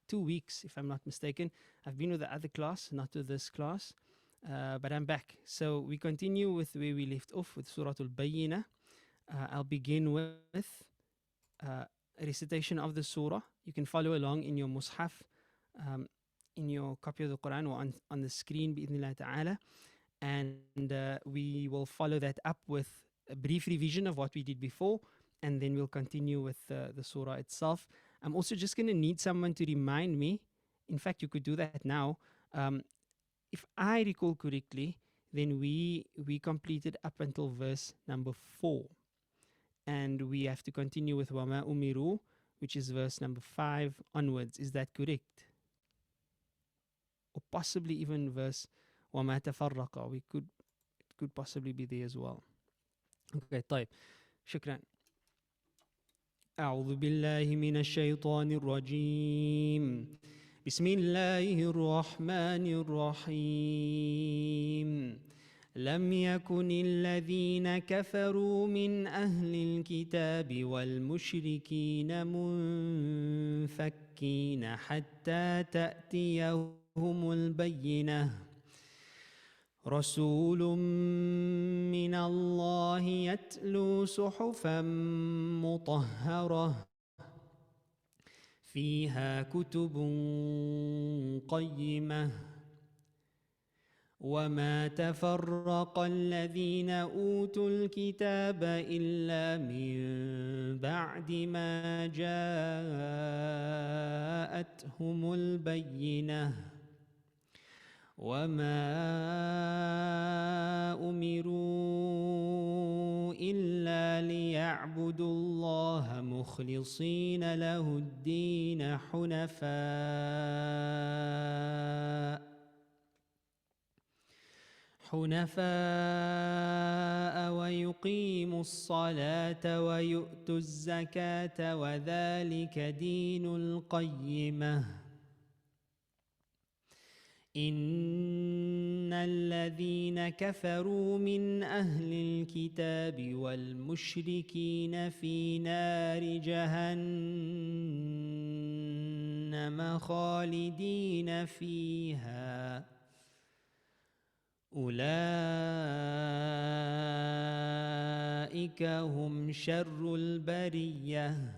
2 weeks, if I'm not mistaken. I've been with the other class, not with this class, but I'm back. So we continue with where we left off with Surah Bayyinah. I'll begin with recitation of the surah. You can follow along in your mushaf, in your copy of the Quran, or on the screen, bi'idhnillah ta'ala. And we will follow that up with a brief revision of what we did before, and then we'll continue with the surah itself. I'm also just going to need someone to remind me. In fact, you could do that now. If I recall correctly, then we completed up until verse number 4. And we have to continue with وَمَا أُمِرُوا, which is verse number 5 onwards. Is that correct? Or possibly even verse وَمَا تَفَرَّقَ. It could possibly be there as well. Okay, طيب. شكرا. أعوذ بالله من الشيطان الرجيم. بسم الله الرحمن الرحيم. لم يكن الذين كفروا من أهل الكتاب والمشركين منفكين حتى تأتيهم البينة. رسول من الله يتلو صحفا مطهرة فيها كتب قيمة وما تفرق الذين أوتوا الكتاب إلا من بعد ما جاءتهم البينة وما أمروا إلا ليعبدوا الله مخلصين له الدين حنفاء ويقيموا الصلاة ويؤتوا الزكاة وذلك دين القيمة. إن الذين كفروا من أهل الكتاب والمشركين في نار جهنم خالدين فيها أولئك هم شر البرية.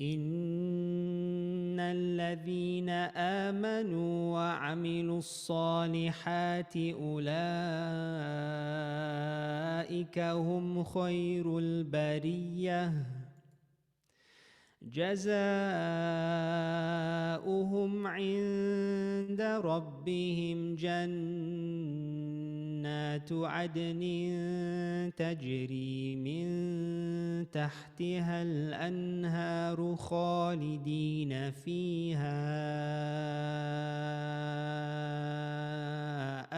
إن الذين آمنوا وعملوا الصالحات أولئك هم خير البرية. جزاؤهم عند ربهم جنات عدن تجري من تحتها الأنهار خالدين فيها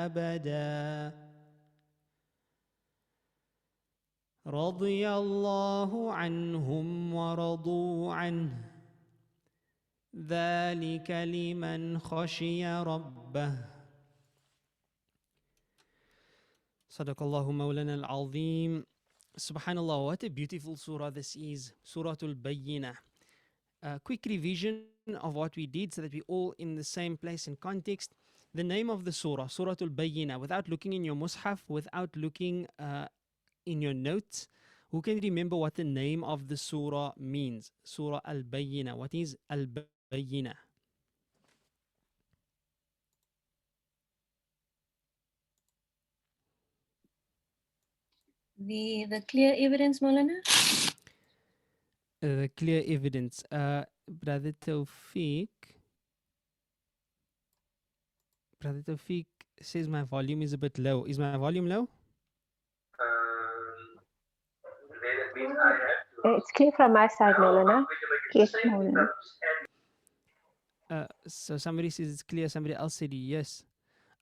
أبدا رضي الله عنهم ورضوا عنه ذلك لمن خشي ربه. صدق الله مولانا العظيم. Subhanallah, what a beautiful surah this is. Surah Bayyinah. A quick revision of what we did so that we're all in the same place and context. The name of the surah, Surah Bayyinah, without looking in your mushaf, without looking in your notes, who can remember what the name of the surah means? Surah Bayyinah. What is Bayyinah? The clear evidence, Maulana? The clear evidence. Brother Tawfiq says my volume is a bit low. Is my volume low? It's clear from my side, Maulana. Yes, Maulana. So somebody says it's clear, somebody else said yes.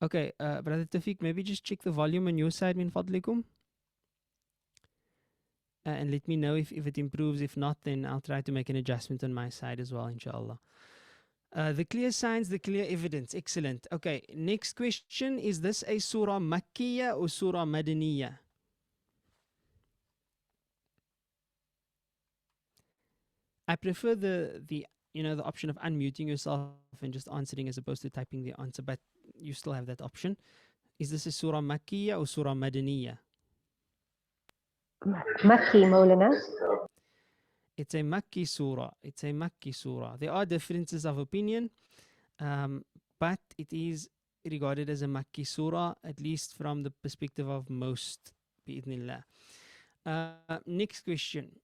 Okay, Brother Tawfiq, maybe just check the volume on your side, min fadlikum. And let me know if it improves. If not, then I'll try to make an adjustment on my side as well, inshallah. The clear signs, the clear evidence. Excellent. Okay, next question. Is this a surah Makkiyah or surah Madaniyah? I prefer the the option of unmuting yourself and just answering as opposed to typing the answer, but you still have that option. Is this a surah Makkiyah or surah Madaniyah? Makki, Maulana. It's a Makki surah. It's a Makki surah. There are differences of opinion, but it is regarded as a Makki surah, at least from the perspective of most, bi'idhnillah. Next question.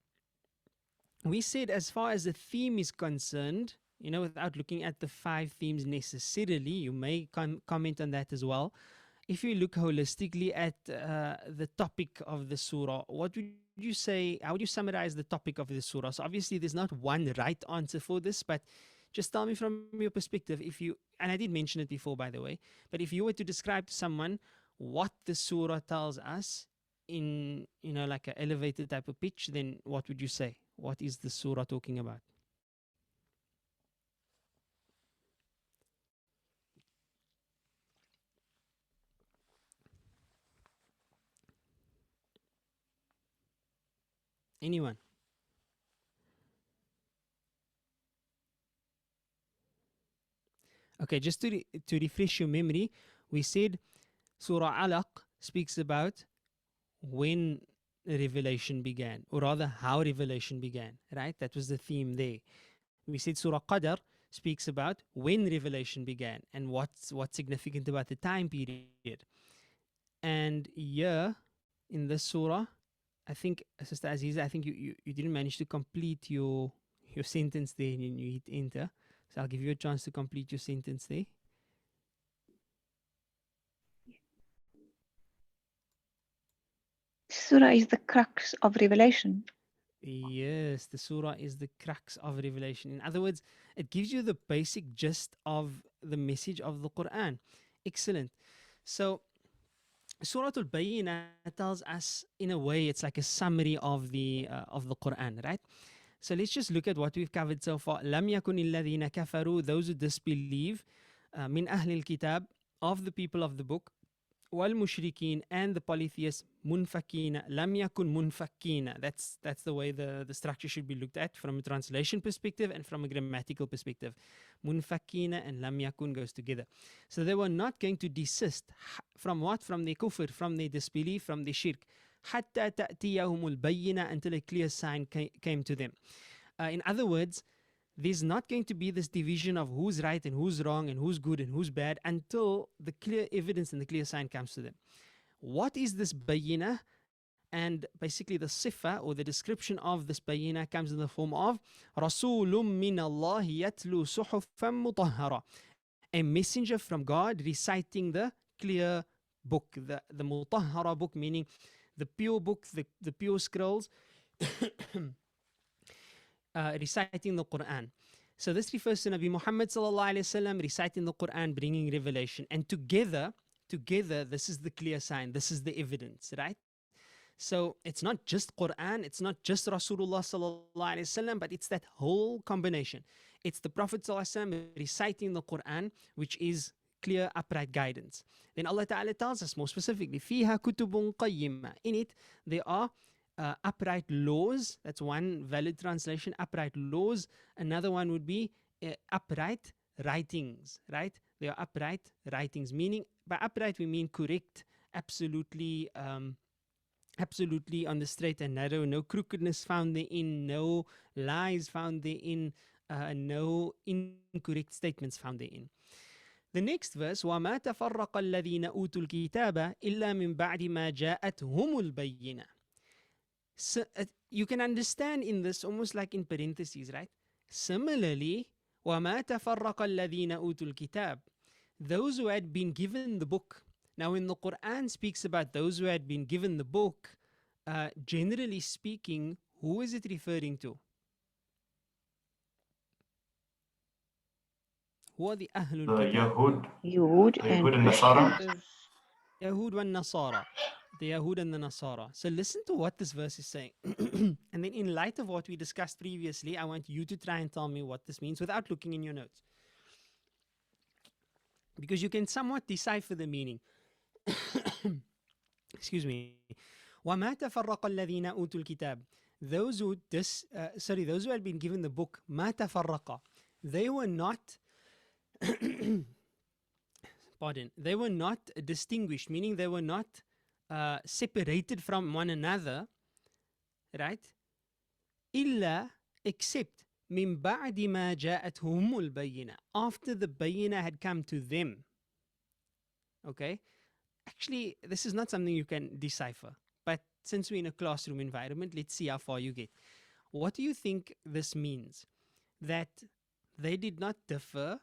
We said as far as the theme is concerned, without looking at the 5 themes necessarily, you may comment on that as well. If you look holistically at the topic of the surah, what would you say? How would you summarize the topic of the surah? So obviously there's not one right answer for this, but just tell me from your perspective, and I did mention it before, by the way, but if you were to describe to someone what the surah tells us in, like an elevated type of pitch, then what would you say? What is the surah talking about? Anyone? Okay, just to refresh your memory, we said Surah Alaq speaks about when revelation began, or rather how revelation began, right? That was the theme there. We said Surah Qadr speaks about when revelation began and what's significant about the time period. And here in this surah, I think, Sister Aziza, I think you didn't manage to complete your sentence there and you hit enter. So I'll give you a chance to complete your sentence there. Surah is the crux of revelation. Yes, the surah is the crux of revelation. In other words, it gives you the basic gist of the message of the Quran. Excellent. So Surah Al-Bayyinah tells us, in a way, it's like a summary of the Quran, right? So let's just look at what we've covered so far. لم يكن الذين كفروا, those who disbelieve, من أهل الكتاب, of the people of the book, والمشركين, and the polytheists, منفكين, لم يكن منفكين. That's the way the structure should be looked at from a translation perspective and from a grammatical perspective. منفكين and لم يكن goes together. So they were not going to desist from what? From their kufr, from their disbelief, from their shirk. حتى تأتيهم البينة, until a clear sign came to them. In other words, there's not going to be this division of who's right and who's wrong and who's good and who's bad until the clear evidence and the clear sign comes to them. What is this Bayyinah? And basically the sifa or the description of this Bayyinah comes in the form of رَسُولٌ مِّنَ اللَّهِ يَتْلُو صُحُفًا مُطَهَّرًا, a messenger from God reciting the clear book, the mutahhara book, meaning the pure book, the pure scrolls, reciting the Quran. So this refers to Nabi Muhammad sallallahu alaihi wasallam reciting the Quran, bringing revelation. And together, this is the clear sign. This is the evidence, right? So it's not just Quran, it's not just Rasulullah sallallahu alaihi wasallam, but it's that whole combination. It's the Prophet sallallahu alaihi wasallam reciting the Quran, which is clear, upright guidance. Then Allah Ta'ala tells us more specifically, فِيهَا كُتُبٌ قَيِّمَةٌ. In it, there are upright laws. That's one valid translation, upright laws. Another one would be upright writings, right? They are upright writings, meaning by upright we mean correct, absolutely on the straight and narrow, no crookedness found therein, no lies found therein, no incorrect statements found therein. The next verse, وَمَا تَفَرَّقَ الَّذِينَ أُوتُوا الْكِتَابَ إِلَّا مِنْ بَعْدِ مَا جَاءَتْهُمُ الْبَيِّنَةُ. So, you can understand in this almost like in parentheses, right? Similarly, وَمَا تَفَرَّقَ الَّذِينَ أُوتُوا الْكِتَابَ, those who had been given the book. Now, when the Quran speaks about those who had been given the book, generally speaking, who is it referring to? Who are the Ahlul Kitab? Yahud and Nasara. Yahud and Nasara. The Yahud and the Nasara. So listen to what this verse is saying. And then in light of what we discussed previously, I want you to try and tell me what this means without looking in your notes. Because you can somewhat decipher the meaning. Excuse me. وَمَا تَفَرَّقَ الَّذِينَ أُوتُوا الْكِتَابَ. Those who had been given the book, مَا تَفَرَّقَ. they were not, pardon, they were not distinguished, meaning they were not separated from one another, right? إلا except من بعد ما جاءتهم البينة, after the Bayyinah had come to them. Okay? Actually, this is not something you can decipher. But since we're in a classroom environment, let's see how far you get. What do you think this means? That they did not differ.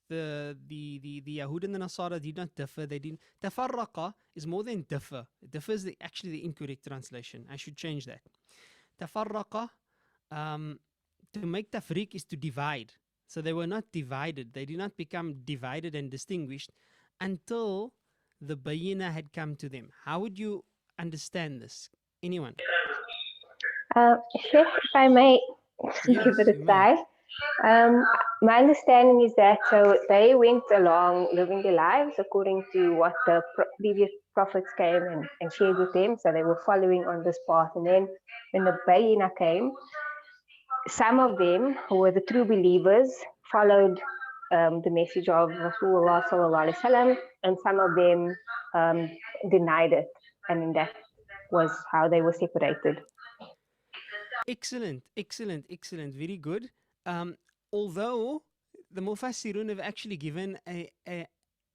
The Yahud and the Nasara did not differ. They didn't. Tafarraqa is more than differ. Differ is actually the incorrect translation. I should change that. Tafarraqa, to make tafriq is to divide. So they were not divided. They did not become divided and distinguished until the Bayyinah had come to them. How would you understand this? Anyone? Sheikh, if I may Yes, give it you a may. try. My understanding is that so they went along living their lives according to what the previous prophets came and shared with them. So they were following on this path. And then when the Bayyinah came, some of them who were the true believers followed the message of Rasulullah sallallahu alaihi wasallam, and some of them denied it, and that was how they were separated. Excellent, excellent, excellent. Very good. Although the Mufassirun have actually given an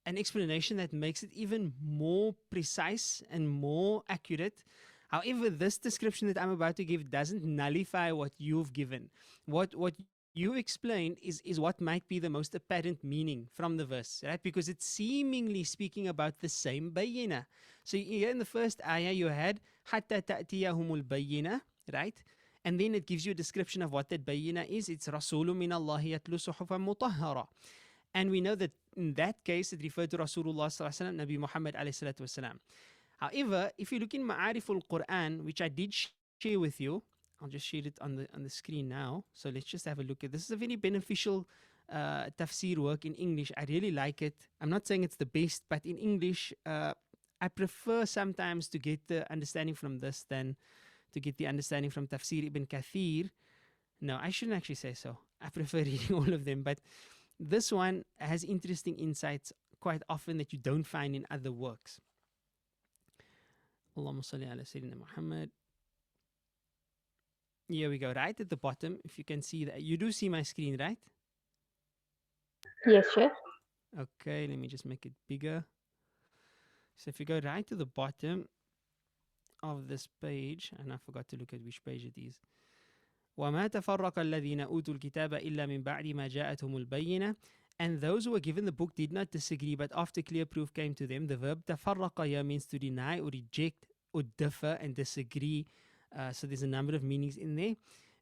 explanation that makes it even more precise and more accurate. However, this description that I'm about to give doesn't nullify what you've given. What you explained is what might be the most apparent meaning from the verse, right? Because it's seemingly speaking about the same Bayyinah. So here in the first ayah you had حَتَّى تَأْتِيَهُمُ الْبَيِّنَةِ, right? And then it gives you a description of what that Bayyinah is. It's Rasulun min Allahi yatlu suhufan mutahhara. And we know that in that case it referred to Rasulullah sallallahu alaihi wasallam, Nabi Muhammad alayhi salatu wasalam. However, if you look in Ma'ariful Quran, which I did share with you, I'll just share it on the screen now. So let's just have a look at this. Is a very beneficial tafsir work in English. I really like it. I'm not saying it's the best, but in English, I prefer sometimes to get the understanding from this than to get the understanding from Tafsir Ibn Kathir. No, I shouldn't actually say so. I prefer reading all of them, but this one has interesting insights quite often that you don't find in other works. Allahumma salli ala Sayyidina Muhammad. Here we go, right at the bottom. If you can see that, you do see my screen, right? Yes, Sheikh. Okay, let me just make it bigger. So if you go right to the bottom of this page, and I forgot to look at which page it is. وَمَا تَفَرَّقَ الَّذِينَ أُوتُوا الْكِتَابَ إِلَّا مِنْ بَعْدِ مَا جَاءَتْهُمُ الْبَيِّنَةِ. And those who were given the book did not disagree, but after clear proof came to them. The verb تَفَرَّقَ here means to deny or reject or differ and disagree. So there's a number of meanings in there.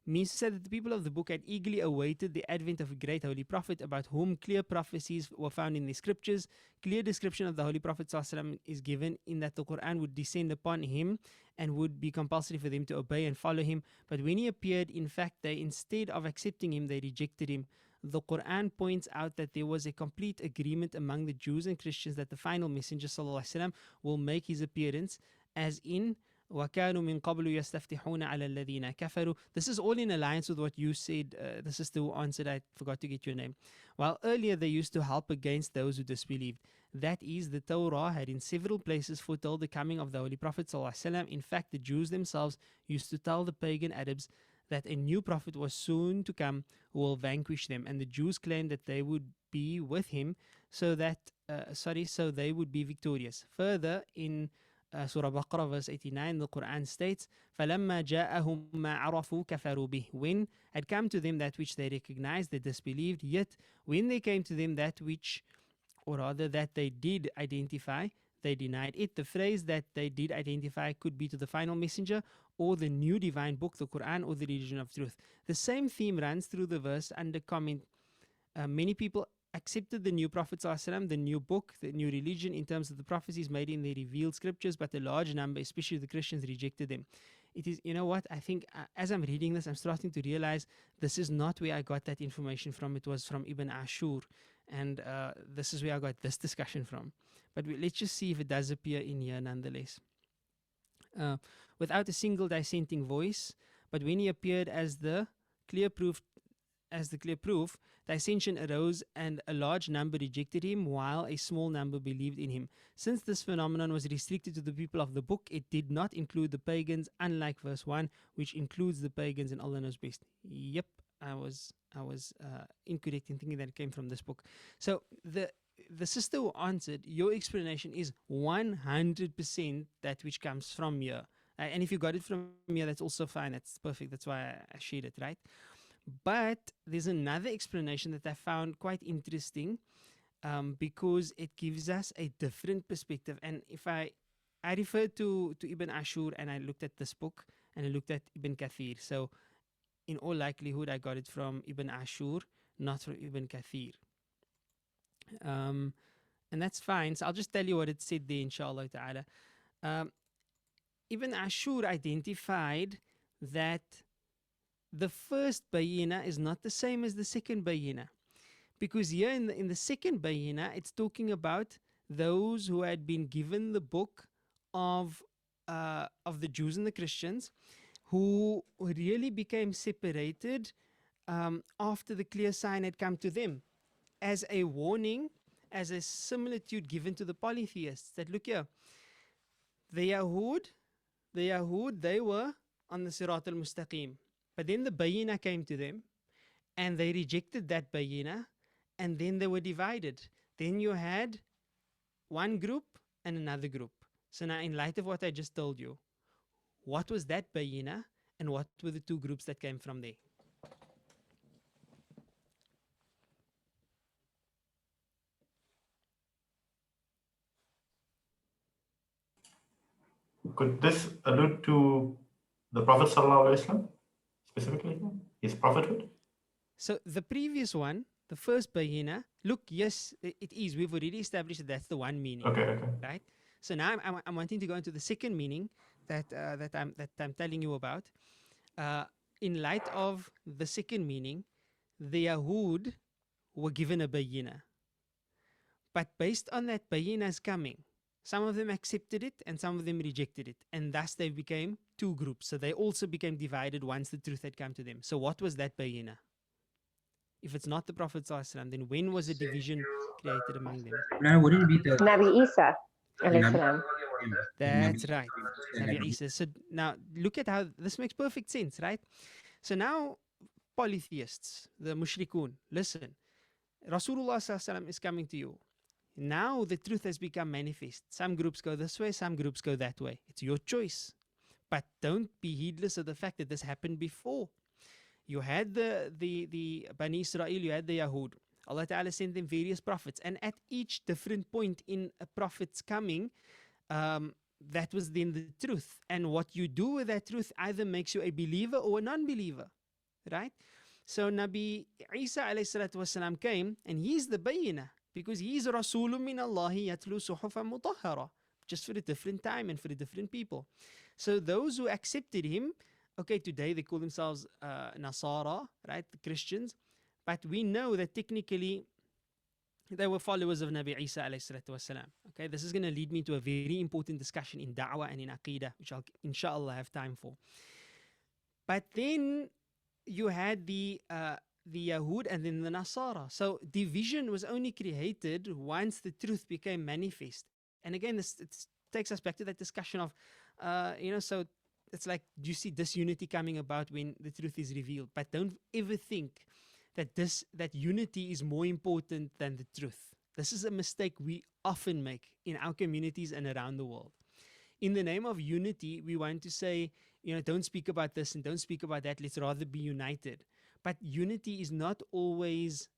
Means to say that the people of the book had eagerly awaited the advent of a great holy prophet about whom clear prophecies were found in the scriptures. Clear description of the holy prophet ﷺ is given in that the Quran would descend upon him and would be compulsory for them to obey and follow him. But when he appeared, in fact, they, instead of accepting him, they rejected him. The Quran points out that there was a complete agreement among the Jews and Christians that the final messenger ﷺ will make his appearance, as in وَكَانُوا مِن قَبْلُ يَسْتَفْتِحُونَ عَلَى الَّذِينَ كَفَرُوا. This is all in alliance with what you said. The sister who answered, I forgot to get your name. While earlier they used to help against those who disbelieved. That is, the Torah had in several places foretold the coming of the Holy Prophet ﷺ. In fact, the Jews themselves used to tell the pagan Arabs that a new prophet was soon to come who will vanquish them. And the Jews claimed that they would be with him so they would be victorious. Further, in Surah Baqarah verse 89, the Quran states, فَلَمَّا جَاءَهُمْ مَا عَرَفُوا كَفَرُوا بِهِ. When had come to them that which they recognized, they disbelieved. Yet when they came to them that which, or rather that they did identify, they denied it. The phrase that they did identify could be to the final messenger or the new divine book, the Quran, or the religion of truth. The same theme runs through the verse under comment. Many people accepted the new Prophet ﷺ, the new book, the new religion in terms of the prophecies made in the revealed scriptures, but a large number, especially the Christians, rejected them. It is, you know what, I think as I'm reading this, I'm starting to realize this is not where I got that information from. It was from Ibn Ashur, and this is where I got this discussion from. But let's just see if it does appear in here nonetheless. Without a single dissenting voice, but when he appeared as the clear proof as the clear proof, the ascension arose and a large number rejected him while a small number believed in him. Since this phenomenon was restricted to the people of the book, it did not include the pagans, unlike verse 1, which includes the pagans, and Allah knows best. Yep, I was incorrect in thinking that it came from this book. So the sister who answered, your explanation is 100% that which comes from here. And if you got it from here, that's also fine. That's perfect. That's why I shared it, right? But there's another explanation that I found quite interesting, because it gives us a different perspective. And if I referred to Ibn Ashur, and I looked at this book, and I looked at Ibn Kathir. So in all likelihood, I got it from Ibn Ashur, not from Ibn Kathir. And that's fine. So I'll just tell you what it said there, inshallah ta'ala. Ibn Ashur identified that the first Bayyinah is not the same as the second Bayyinah. Because here in the second Bayyinah, it's talking about those who had been given the book of the Jews and the Christians, who really became separated after the clear sign had come to them, as a warning, as a similitude given to the polytheists, that look here, the Yahud, they were on the Sirat al-Mustaqim. But then the Bayyinah came to them, and they rejected that Bayyinah, and then they were divided. Then you had one group and another group. So now, in light of what I just told you, what was that Bayyinah, and what were the two groups that came from there? Could this allude to the Prophet ﷺ specifically, his prophethood? So the previous one, the first Bayyinah, look, yes, it is. We've already established that that's the one meaning. Okay. Right? So now I'm wanting to go into the second meaning that I'm telling you about. In light of the second meaning, the Yahud were given a Bayyinah. But based on that Bayyinah's coming, some of them accepted it and some of them rejected it. And thus they became two groups. So they also became divided once the truth had come to them. So what was that Bayyinah? If it's not the Prophet ﷺ, then when was a division created among them? No, wouldn't it be the Nabi Isa, alayhi Nabi- salam. That's right. Nabi Isa. So now look at how this makes perfect sense, right? So now polytheists, the mushrikun, listen, Rasulullah ﷺ is coming to you. Now the truth has become manifest. Some groups go this way, some groups go that way. It's your choice. But don't be heedless of the fact that this happened before. You had the Bani Israel, you had the Yahud. Allah Ta'ala sent them various prophets. And at each different point in a prophet's coming, that was then the truth. And what you do with that truth either makes you a believer or a non-believer. Right? So Nabi Isa alayhi salatu wasalam came, and he's the Bayyinah, because he's Rasulun min Allahi yatlu suhufan mutahhara, just for a different time and for the different people. So those who accepted him, okay, today they call themselves Nasara, right, the Christians, but we know that technically they were followers of Nabi Isa alayhi salatu wasalam. Okay, this is going to lead me to a very important discussion in da'wah and in aqidah, which I'll inshallah have time for. But then you had the Yahud and then the Nasara. So division was only created once the truth became manifest. And again, this takes us back to that discussion of, so it's like, do you see disunity coming about when the truth is revealed? But don't ever think that unity is more important than the truth. This is a mistake we often make in our communities and around the world. In the name of unity, we want to say, don't speak about this and don't speak about that. Let's rather be united. But unity is not always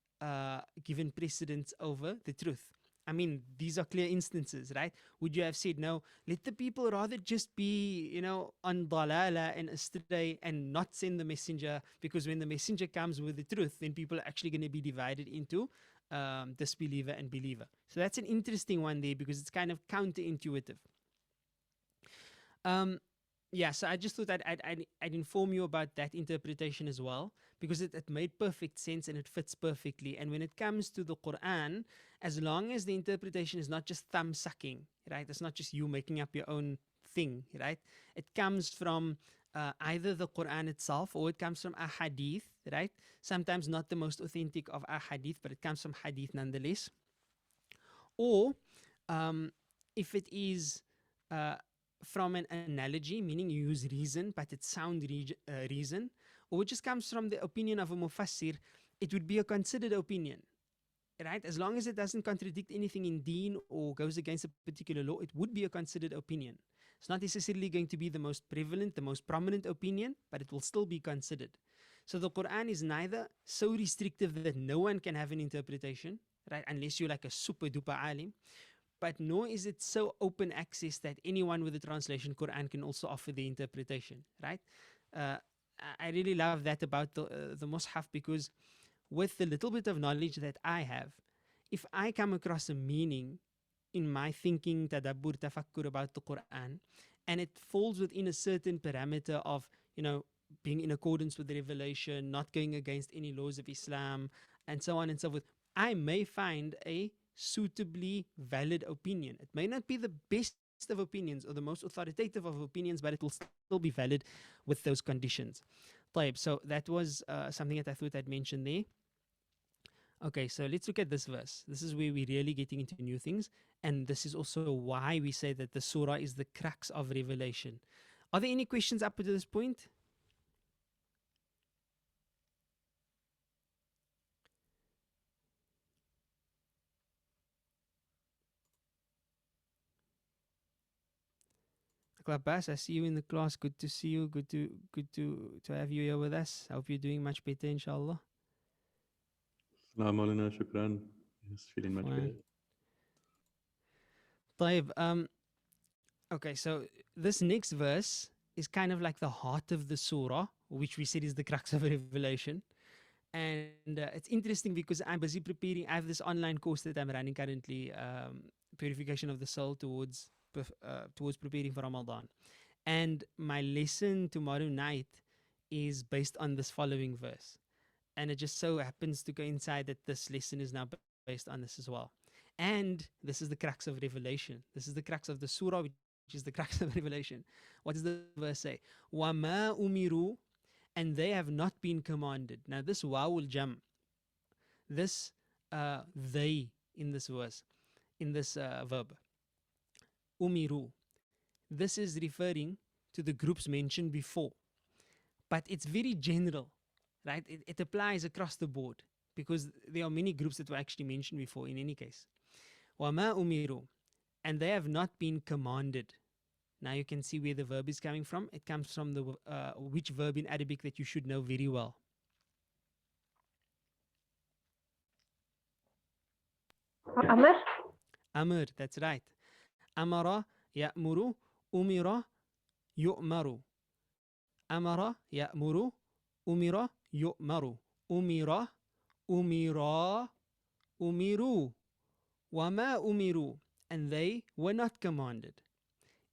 given precedence over the truth. I mean, these are clear instances, right? Would you have said, no, let the people rather just be, on dalala and astray and not send the messenger, because when the messenger comes with the truth, then people are actually going to be divided into disbeliever and believer. So that's an interesting one there, because it's kind of counterintuitive. So I just thought I'd inform you about that interpretation as well, because it made perfect sense and it fits perfectly. And when it comes to the Quran, as long as the interpretation is not just thumb sucking, right? It's not just you making up your own thing, right? It comes from either the Quran itself, or it comes from a hadith, right? Sometimes not the most authentic of our hadith, but it comes from hadith nonetheless. Or if it is from an analogy, meaning you use reason, but it's sound reason, or it just comes from the opinion of a mufassir, it would be a considered opinion, right? As long as it doesn't contradict anything in deen or goes against a particular law, it would be a considered opinion. It's not necessarily going to be the most prevalent, the most prominent opinion, but it will still be considered. So the Quran is neither so restrictive that no one can have an interpretation, right? Unless you're like a super duper alim, but nor is it so open access that anyone with the translation Quran can also offer the interpretation, right? I really love that about the Mus'haf, because with the little bit of knowledge that I have, if I come across a meaning in my thinking, tadabbur, tafakkur about the Quran, and it falls within a certain parameter of, being in accordance with the revelation, not going against any laws of Islam, and so on and so forth, I may find a suitably valid opinion. It may not be the best of opinions or the most authoritative of opinions, but it will still be valid with those conditions. So that was something that I thought I'd mention there. Okay, so let's look at this verse. This is where we're really getting into new things, and this is also why we say that the surah is the crux of revelation. Are there any questions up to this point? Abbas, I see you in the class. Good to see you. Good to have you here with us. Hope you're doing much better, inshallah. Maulana, shukran. Yes, feeling much better. طيب, okay, so this next verse is kind of like the heart of the surah, which we said is the crux of revelation. And it's interesting because I'm busy preparing. I have this online course that I'm running currently, Purification of the Soul towards preparing for Ramadan. And my lesson tomorrow night is based on this following verse. And it just so happens to coincide that this lesson is now based on this as well. And this is the crux of revelation. This is the crux of the surah, which is the crux of revelation. What does the verse say? وَمَا أُمِرُوا, and they have not been commanded. Now this wawul jam, this they in this verse, in this verb, umiru, this is referring to the groups mentioned before. But it's very general, right? It applies across the board because there are many groups that were actually mentioned before in any case. وَمَا أُمِرُوا, and they have not been commanded. Now you can see where the verb is coming from. It comes from the which verb in Arabic that you should know very well. Amr. Amr, that's right. Amara ya'muru, umira yu'maru. Amara ya'muru, umira yu'maru. Umira, umira, umiru. Wama umiru, and they were not commanded.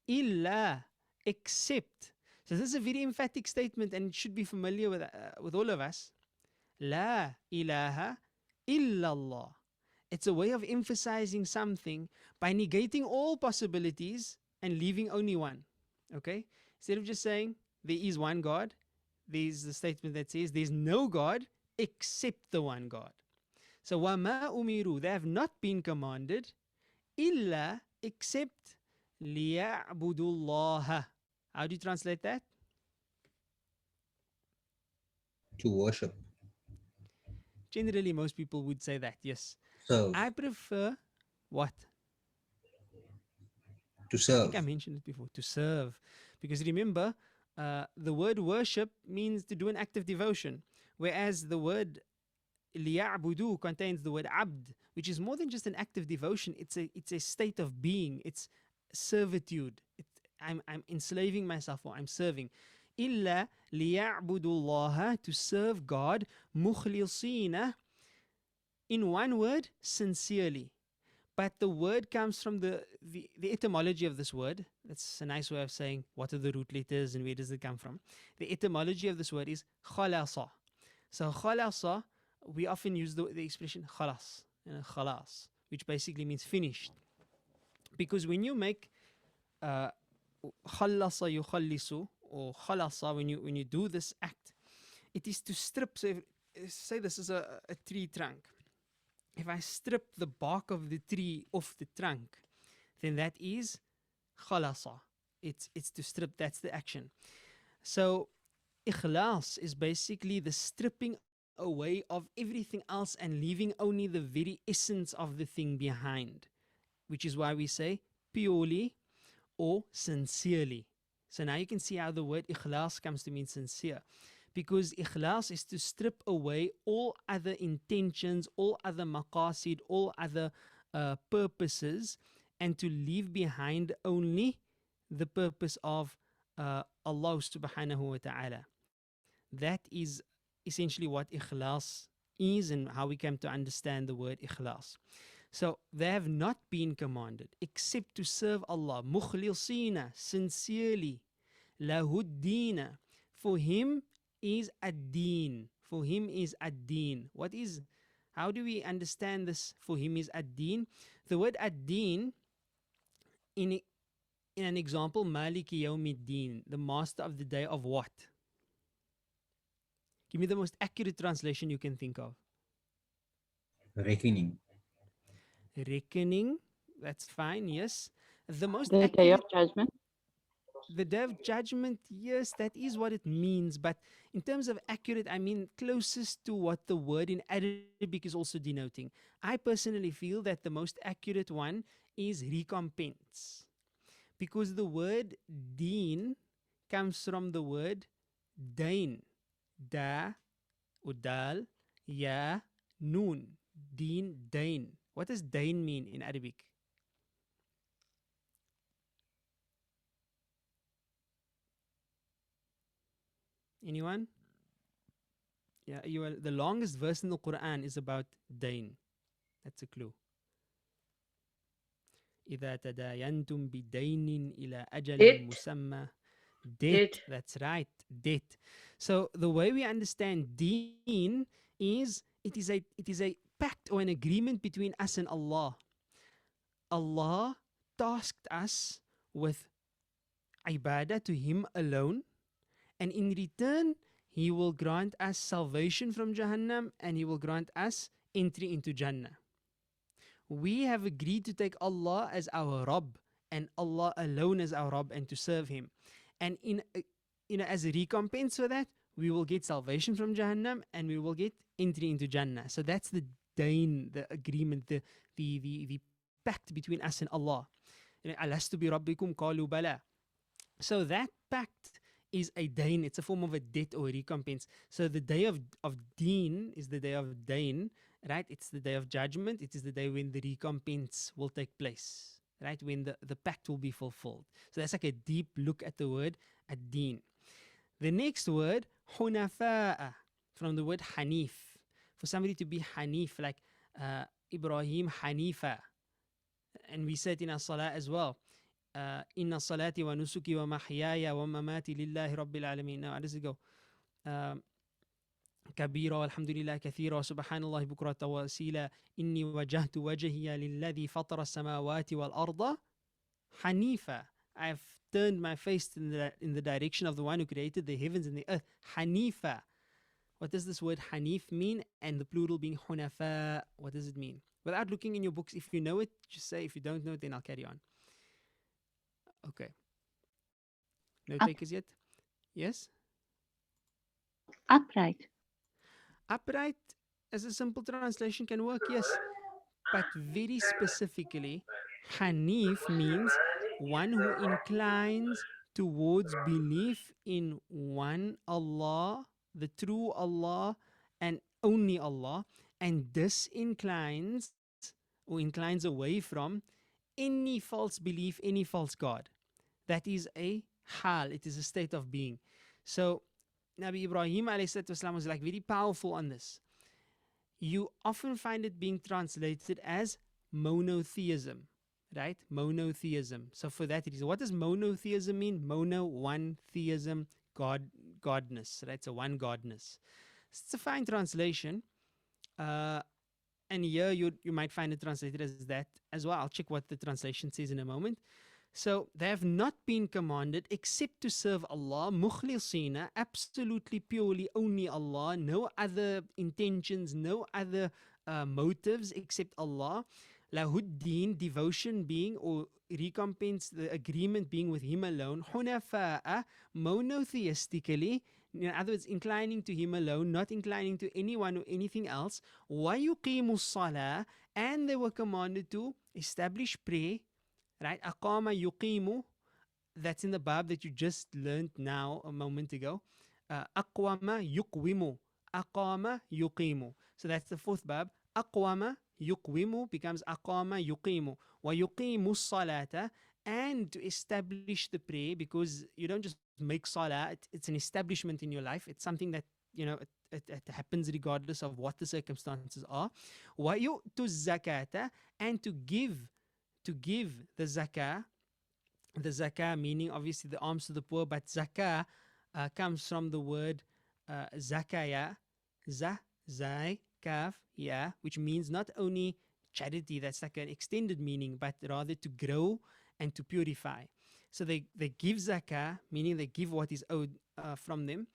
Illa, except. So this is a very emphatic statement, and it should be familiar with all of us. La ilaha illallah. It's a way of emphasizing something by negating all possibilities and leaving only one. Okay? Instead of just saying there is one God, there's the statement that says there's no God except the one God. So wama umiru, they have not been commanded illa, except liya'budullaha. How do you translate that? To worship. Generally, most people would say that, yes. Serve. I prefer what? To I serve. think I mentioned it before, to serve. Because remember, the word worship means to do an act of devotion, whereas the word liya'budu contains the word abd, which is more than just an act of devotion. It's a state of being. It's servitude. I'm enslaving myself, or I'm serving. Illa liya'budullaha, to serve God, mukhlisina, in one word, sincerely. But the word comes from the etymology of this word. That's a nice way of saying what are the root letters and where does it come from. The etymology of this word is khalasa. So khalasa, we often use the expression khalas, khalas, which basically means finished. Because when you make khallasa yukhallisu, or khalasa, when you do this act, it is to strip. So say this is a tree trunk. If I strip the bark of the tree off the trunk, then that is khalasa. It's to strip, that's the action. So ikhlas is basically the stripping away of everything else and leaving only the very essence of the thing behind, which is why we say purely or sincerely. So now you can see how the word ikhlas comes to mean sincere, because ikhlas is to strip away all other intentions, all other maqasid, all other purposes, and to leave behind only the purpose of Allah subhanahu wa ta'ala. That is essentially what ikhlas is and how we came to understand the word ikhlas. So they have not been commanded except to serve Allah mukhlisina, sincerely, lahuddina, for him is ad-deen. For him is ad-deen. How do we understand this? For him is ad-deen. The word ad-deen, in an example, Maliki Yawmiddin, the master of the day of what? Give me the most accurate translation you can think of. Reckoning. Reckoning, that's fine, yes. The most The day of accurate, judgment. the day of judgment, yes, that is what it means. But in terms of accurate, I mean closest to what the word in Arabic is also denoting. I personally feel that the most accurate one is recompense, because the word deen comes from the word dain. Da, udal, ya, noon. Deen, dain. What does dain mean in Arabic? Anyone? Yeah, the longest verse in the Quran is about dain. That's a clue. إذا تداينتم بدين إلى أجل مسمى. Debt. That's right. Debt. So the way we understand deen is it is a pact or an agreement between us and Allah. Allah tasked us with ibadah to Him alone, and in return He will grant us salvation from Jahannam, and He will grant us entry into Jannah. We have agreed to take Allah as our Rabb and Allah alone as our Rabb and to serve Him. And as a recompense for that, we will get salvation from Jahannam and we will get entry into Jannah. So that's the dain, the agreement, the pact between us and Allah. Alastu bi rabbikum qalu bala. So that pact is a dain. It's a form of a debt or a recompense. So the day of deen is the day of dain, right? It's the day of judgment. It is the day when the recompense will take place, right? When the pact will be fulfilled. So that's like a deep look at the word ad-deen. The next word, hunafa'a, from the word hanif. For somebody to be hanif, like Ibrahim hanifa. And we said in our salah as well, inna salati wa nusuki wa mahyaya wa mamati lillahi rabbil alameen. Now, how does it go? كبيرة والحمد لله كثيرة وسبحان الله بكرة وأصيلا إني وجهت وجهي للذي فطر السماوات والأرض حنيفا. I've turned my face in the direction of the one who created the heavens and the earth. Hanifa. What does this word hanif mean? And the plural being hunafa. What does it mean? Without looking in your books, if you know it, just say. If you don't know it, then I'll carry on. Okay. No takers yet? Yes? Upright. Upright, as a simple translation, can work, yes. But very specifically, Hanif means one who inclines towards belief in one Allah, the true Allah, and only Allah, and disinclines or inclines away from any false belief, any false God. That is a hal, it is a state of being. So Nabi Ibrahim ﷺ was like very powerful on this. You often find it being translated as monotheism, right? Monotheism. So for that reason, what does monotheism mean? Mono, one, theism, godness, right? So one godness. It's a fine translation. And here you might find it translated as that as well. I'll check what the translation says in a moment. So they have not been commanded except to serve Allah, mukhlisina, absolutely purely only Allah, no other intentions, no other motives except Allah. Lahuddin, devotion being or recompense, the agreement being with Him alone. Hunafa'a, monotheistically, in other words, inclining to Him alone, not inclining to anyone or anything else. وَيُقِيمُ الصَّلَاةِ, and they were commanded to establish prayer, right? Aqama yuqimu, that's in the bab that you just learned now a moment ago. Aqwama yuqwimu, aqama yuqimu. So that's the fourth bab. Aqwama yuqwimu becomes aqama yuqimu. Wa yuqimu salata, and to establish the prayer, because you don't just make salah, it's an establishment in your life. It's something that, it happens regardless of what the circumstances are. Wa yu'tu zakata, and to give the zakah. The zakah meaning obviously the alms to the poor, but zakah comes from the word zakaya, zai, kaf, ya, which means not only charity, that's like an extended meaning, but rather to grow and to purify. So they give zakah, meaning they give what is owed from them.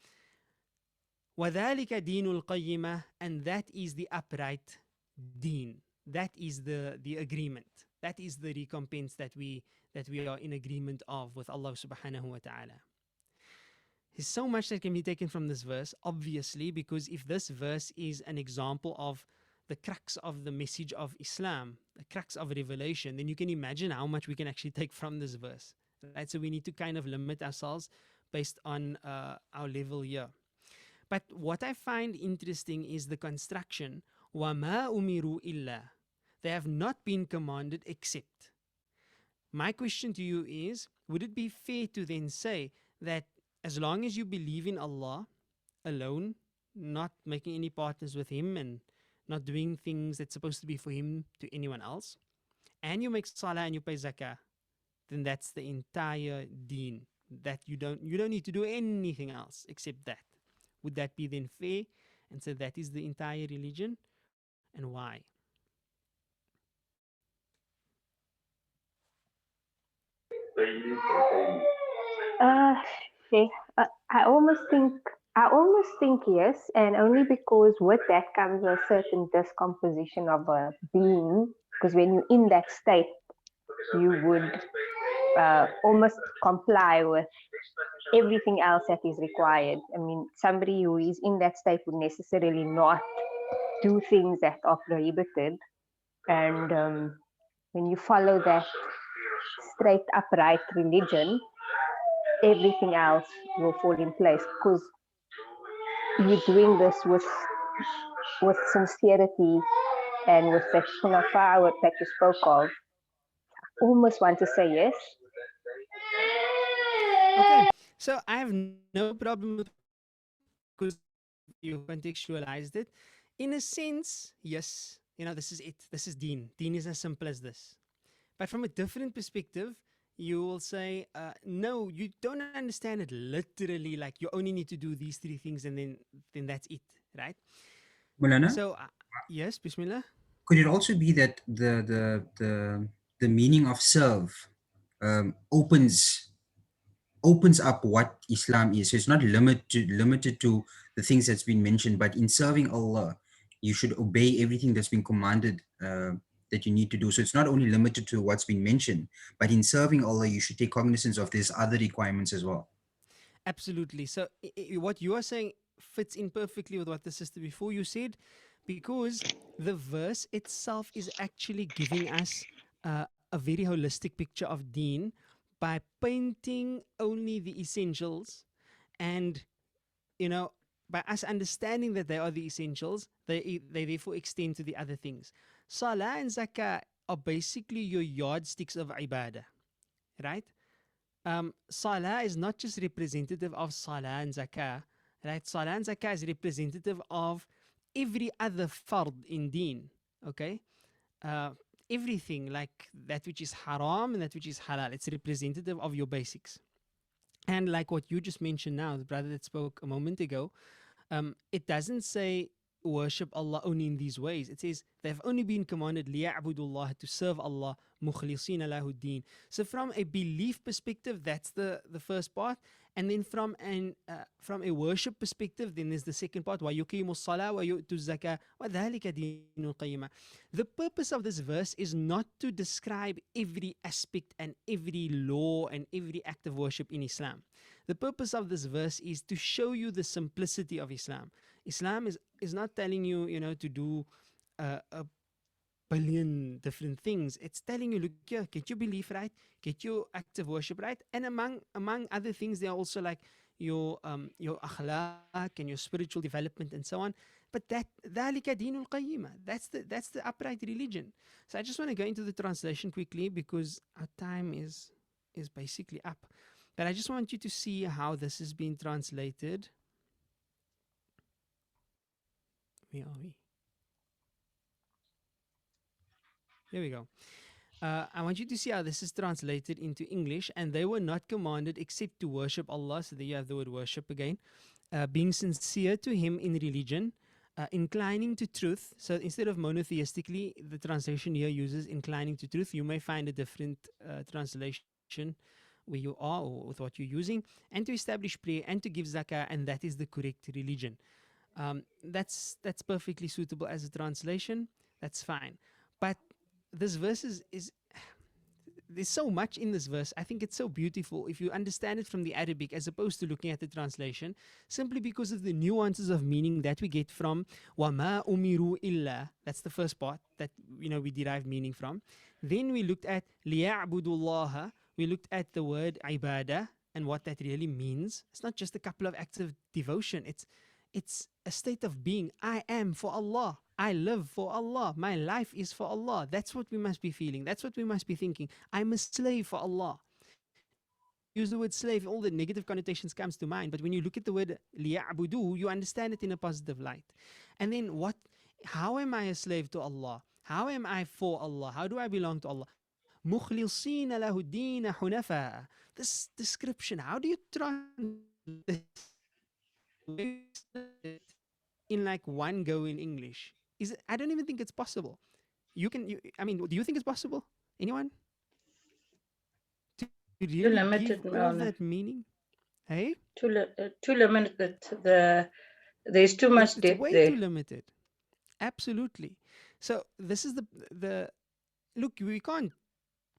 وَذَلِكَ دِينُ الْقَيِّمَةِ, and that is the upright deen. That is the agreement. That is the recompense that we are in agreement of with Allah subhanahu wa ta'ala. There's so much that can be taken from this verse, obviously, because if this verse is an example of the crux of the message of Islam, the crux of revelation, then you can imagine how much we can actually take from this verse. Right? So we need to kind of limit ourselves based on our level here. But what I find interesting is the construction, وَمَا أُمِرُوا إِلَّا, they have not been commanded except. My question to you is, would it be fair to then say that as long as you believe in Allah alone, not making any partners with Him and not doing things that's supposed to be for Him to anyone else, and you make salah and you pay zakah, then that's the entire deen, that you don't need to do anything else except that? Would that be then fair? And so that is the entire religion? And why? Sheikh, I almost think yes, and only because with that comes a certain discomposition of a being, because when you're in that state, you would almost comply with everything else that is required. I mean, somebody who is in that state would necessarily not do things that are prohibited, and when you follow that straight upright religion, everything else will fall in place, because you're doing this with sincerity and with the hunafa that you spoke of. Almost want to say yes. Okay, so I have no problem with, because you contextualized it. In a sense, yes, this is it. This is deen. Deen is as simple as this. But from a different perspective, you will say, no, you don't understand it literally, like you only need to do these three things and then that's it, right? Mulana, So, yes, Bismillah. could it also be that the meaning of serve opens up what Islam is? So it's not limited to the things that's been mentioned, but in serving Allah, you should obey everything that's been commanded that you need to do. So it's not only limited to what's been mentioned, but in serving Allah, you should take cognizance of these other requirements as well. Absolutely. So what you are saying fits in perfectly with what the sister before you said, because the verse itself is actually giving us a very holistic picture of deen by painting only the essentials, and by us understanding that they are the essentials, they therefore extend to the other things. Salah and zakah are basically your yardsticks of ibadah, right? Salah is not just representative of salah and zakah, right? Salah and zakah is representative of every other fard in deen, okay? Everything, like that which is haram and that which is halal, it's representative of your basics. And like what you just mentioned now, the brother that spoke a moment ago, it doesn't say worship Allah only in these ways. It says they've only been commanded liya'budullah, to serve Allah, mukhlisina lahu din. So from a belief perspective, that's the first part. And then from a worship perspective, then there's the second part, wa yuqimu as-salah wa yu'tu az-zakah wa dhalika dinul qayyimah. The purpose of this verse is not to describe every aspect and every law and every act of worship in Islam. The purpose of this verse is to show you the simplicity of Islam. Islam is not telling you, to do a billion different things. It's telling you, look here, get your belief right, get your act of worship right, and among other things, there are also like your akhlaq and your spiritual development and so on. But dhalika dinul qayyimah. That's the upright religion. So I just want to go into the translation quickly because our time is basically up. But I just want you to see how this is being translated. Where are we? Here we go. I want you to see how this is translated into English. And they were not commanded except to worship Allah. So there you have the word worship again. Being sincere to Him in religion. Inclining to truth. So instead of monotheistically, the translation here uses inclining to truth. You may find a different translation where you are or with what you're using. And to establish prayer and to give zakah. And that is the correct religion. That's perfectly suitable as a translation. That's fine. But this verse is there's so much in this verse. I think it's so beautiful if you understand it from the Arabic as opposed to looking at the translation, simply because of the nuances of meaning that we get from وَمَا أُمِرُوا إِلَّا. That's the first part that we derive meaning from. Then we looked at لِيَعْبُدُوا اللَّهَ. We looked at the word ibadah and what that really means. It's not just a couple of acts of devotion. It's a state of being. I am for Allah. I live for Allah. My life is for Allah. That's what we must be feeling. That's what we must be thinking. I'm a slave for Allah. Use the word slave, all the negative connotations comes to mind. But when you look at the word liya'budu, you understand it in a positive light. And then how am I a slave to Allah? How am I for Allah? How do I belong to Allah? مُخْلِصِينَ لَهُ الدِّينَ حُنَفَاءَ. This description, how do you translate in like one go in English? I don't even think it's possible. Do you think it's possible? Anyone? To really limited, give all that meaning? Hey? Too limited. There's too much It's depth way there. too limited. Absolutely. So this is the look, we can't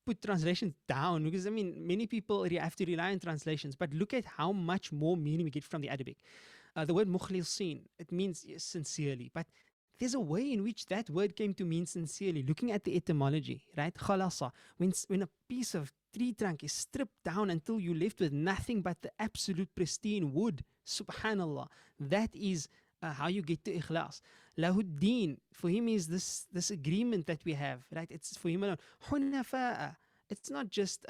put translations down because many people have to rely on translations, but look at how much more meaning we get from the Arabic. The word mukhlisin, it means sincerely, but there's a way in which that word came to mean sincerely. Looking at the etymology, right? Khalasa, when a piece of tree trunk is stripped down until you're left with nothing but the absolute pristine wood, subhanallah, that is how you get to ikhlas. Lahuddin, for him is this agreement that we have, right? It's for him alone. Hunafa'a, it's not just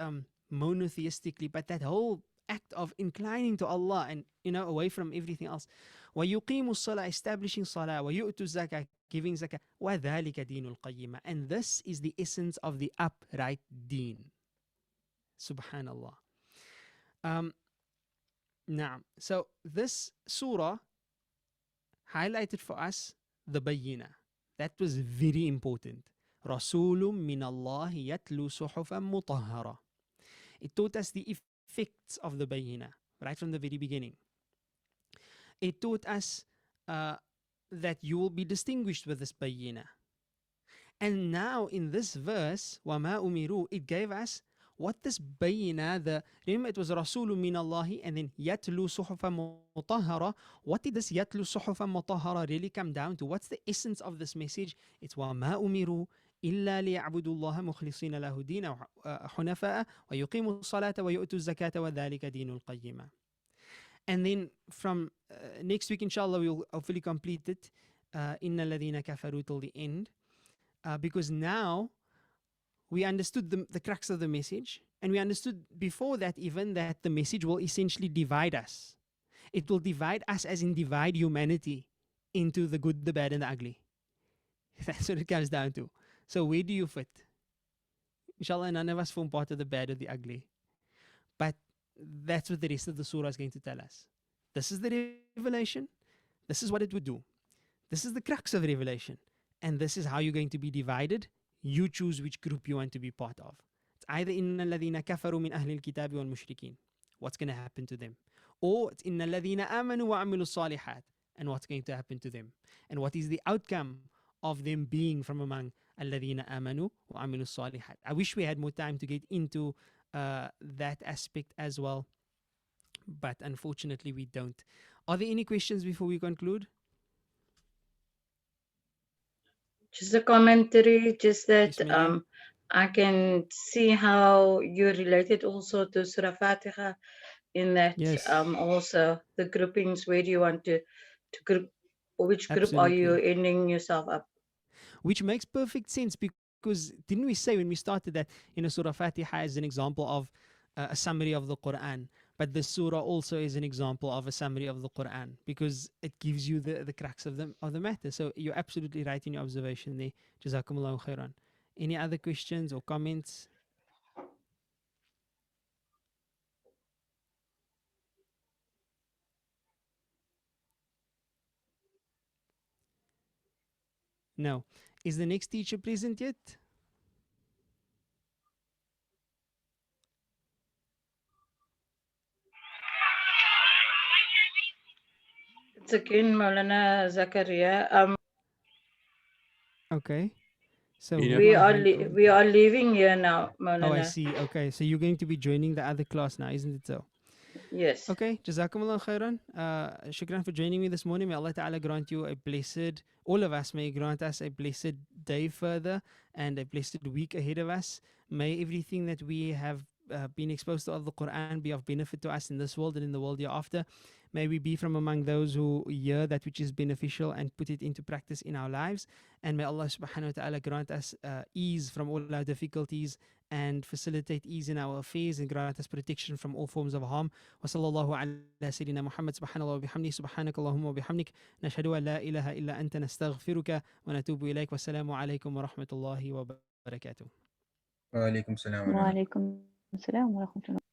monotheistically, but that whole act of inclining to Allah and away from everything else. وَيُقِيمُ الصَّلَاةَ, establishing salah, وَيُؤْتُ الزَّكَاةَ, giving zakah, وَذَلِكَ دِينُ الْقَيِّمَةِ, and this is the essence of the upright deen. Subhanallah. Now, so this surah highlighted for us the Bayyinah. That was very important. رَسُولٌ مِّنَ اللَّهِ يَتْلُو صُحُفًا مُطَهَّرًا. It taught us the effects of the Bayyinah right from the very beginning. It taught us that you will be distinguished with this Bayyinah. And now in this verse, وَمَا أُمِرُوا, it gave us what this Bayyinah, remember it was Rasulun min Allahi and then Yatlu Suhufan Mutahhara. What did this Yatlu Suhufan Mutahhara really come down to? What's the essence of this message? It's وَمَا أُمِرُوا إِلَّا لِيَعْبُدُوا اللَّهَ مُخْلِصِينَ لَهُ الدِّينَ حُنَفَاءَ وَيُقِيمُوا الصَّلَاةَ وَيُؤْتُوا الزَّكَاةَ وَذَلِكَ دِينُ الْقَيِّمَةِ. And then from next week, inshallah, we'll hopefully complete it. إِنَّ الَّذِينَ كَفَرُوا till the end. Because now we understood the crux of the message, and we understood before that even that the message will essentially divide us. It will divide us as in divide humanity into the good, the bad, and the ugly. That's what it comes down to. So where do you fit? Inshallah, none of us form part of the bad or the ugly. But that's what the rest of the surah is going to tell us. This is the revelation. This is what it would do. This is the crux of revelation. And this is how you're going to be divided. You choose which group you want to be part of. It's either إِنَّ الَّذِينَ كَفَرُوا مِنْ أَهْلِ الْكِتَابِ وَالْمُشْرِكِينَ. What's going to happen to them? Or it's إِنَّ الَّذِينَ آمَنُوا وَعَمِلُوا الصَّالِحَاتِ. And what's going to happen to them? And what is the outcome of them being from among الَّذِينَ آمَنُوا وَعَمِلُوا الصَّالِحَاتِ. I wish we had more time to get into that aspect as well. But unfortunately we don't. Are there any questions before we conclude? Just a commentary, just that Bismillah. I can see how you related also to Surah Fatiha in that Yes. also the groupings, where do you want to group, or which group are you Absolutely. ending yourself up? Which makes perfect sense, because didn't we say when we started that Surah Fatiha is an example of a summary of the Quran, but the surah also is an example of a summary of the Quran, because it gives you the crux of the matter. So you're absolutely right in your observation there. Jazakumullahu khairan. Any other questions or comments? No. Is the next teacher present yet? It's again Maulana Zakaria. Okay. So Yeah. We are leaving here now, Maulana. Oh, I see. Okay. So you're going to be joining the other class now, isn't it so? Yes. Okay, Jazakumullah khairan. Shukran for joining me this morning. May Allah Ta'ala grant you a blessed, all of us may grant us a blessed day further and a blessed week ahead of us. May everything that we have been exposed to of the Quran be of benefit to us in this world and in the world hereafter. May we be from among those who hear that which is beneficial and put it into practice in our lives. And may Allah subhanahu wa ta'ala grant us ease from all our difficulties and facilitate ease in our affairs and grant us protection from all forms of harm. وصلى الله على سيدنا محمد سبحان الله وبحمده سبحانك اللهم وبحمدك نشهد أن لا إله إلا أنت نستغفرك ونتوب إليك والسلام عليكم ورحمة الله وبركاته. وعليكم السلام ورحمة الله. وعليكم السلام ورحمة الله.